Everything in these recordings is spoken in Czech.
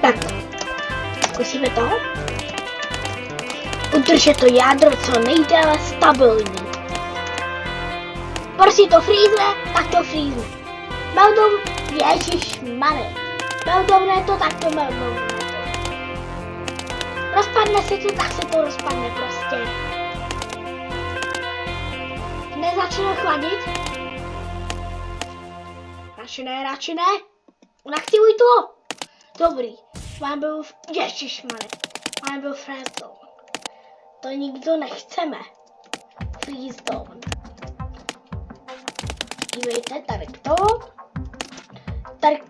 Tak, zkusíme to. Udržet to jádro co nejdéle stabilní. Prostě to frýzne, tak to frýzne. Meltdown, ježišmane. Meltdowne to, tak to meltdowne to. Rozpadne se to, tak se to rozpadne prostě. Nezačne chladit. Radši ne. Unaktivuj to. Dobrý. Mám byl ježišmane. Mám byl freeze. To nikdo nechceme. Freeze down. Dívejte, tady to. Tady.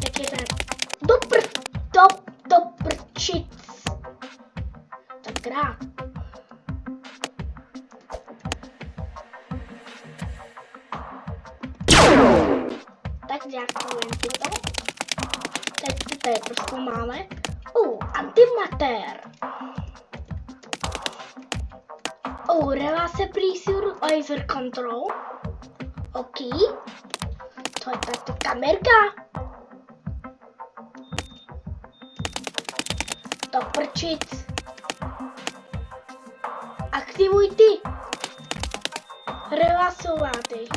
Jak je ten? Doprčic. Tak rád. Tak deaktivujeme to. Teď tady prostě máme. Antimater. Relase pressure laser control. OK. To je tato kamerka. To prčic. Aktivuj ty. Relasováty.